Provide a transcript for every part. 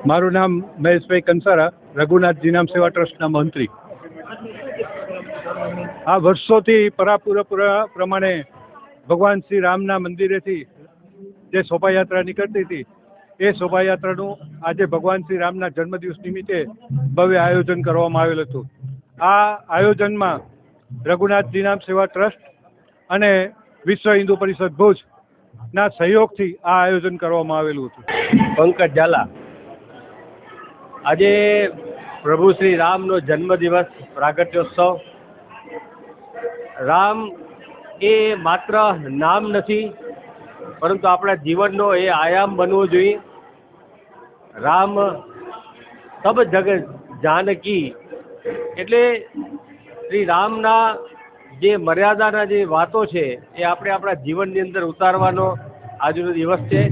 મારું નામ મહેશભાઈ કંસારા, રઘુનાથ જીનામ સેવા ટ્રસ્ટના મંત્રી. આ વર્ષોથી પરાપુરા પ્રમાણે ભગવાન શ્રી રામના મંદિરેથી જે શોભાયાત્રા નીકળતી હતી એ શોભાયાત્રાનું આજે ભગવાન શ્રી રામના જન્મદિવસ નિમિત્તે ભવ્ય આયોજન કરવામાં આવેલ હતું. આ આયોજનમાં રઘુનાથ જીનામ સેવા ટ્રસ્ટ અને વિશ્વ હિન્દુ પરિષદ ભુજના સહયોગથી આ આયોજન કરવામાં આવેલું હતું. પંકજ ઝાલા. આજે પ્રભુ શ્રી રામનો જન્મદિવસ, પ્રાગટ્યોત્સવ. રામ એ માત્ર નામ નથી, પરંતુ આપણા જીવનનો એ આયામ બનવો જોઈએ. રામ સબ જગત જાનકી, એટલે શ્રી રામના જે મર્યાદાના જે વાતો છે એ આપણે આપણા જીવનની અંદર ઉતારવાનો આજનો દિવસ છે.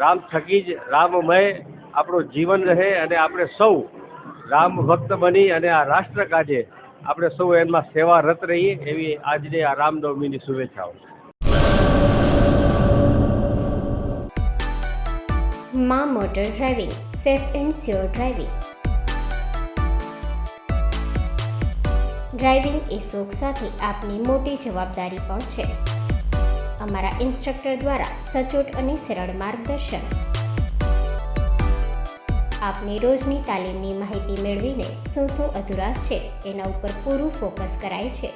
રામ થકી જ રામમય આપણું જીવન રહે અને આપણે સૌ રામ ભક્ત બની અને આ રાષ્ટ્ર કાજે આપણે સૌ એમાં સેવારત રહીએ, એવી આજની આ રામનવમીની શુભેચ્છાઓ. માં motor driving, safe and sure driving. Driving એ શોખ સાથે આપની મોટી જવાબદારી પણ છે. અમારા ઇન્સ્ટ્રક્ટર દ્વારા સચોટ અને સરળ માર્ગદર્શન. આપની રોજની તાલીમની માહિતી મેળવીને શું અધુરાશ છે એના ઉપર પૂરું ફોકસ કરાય છે.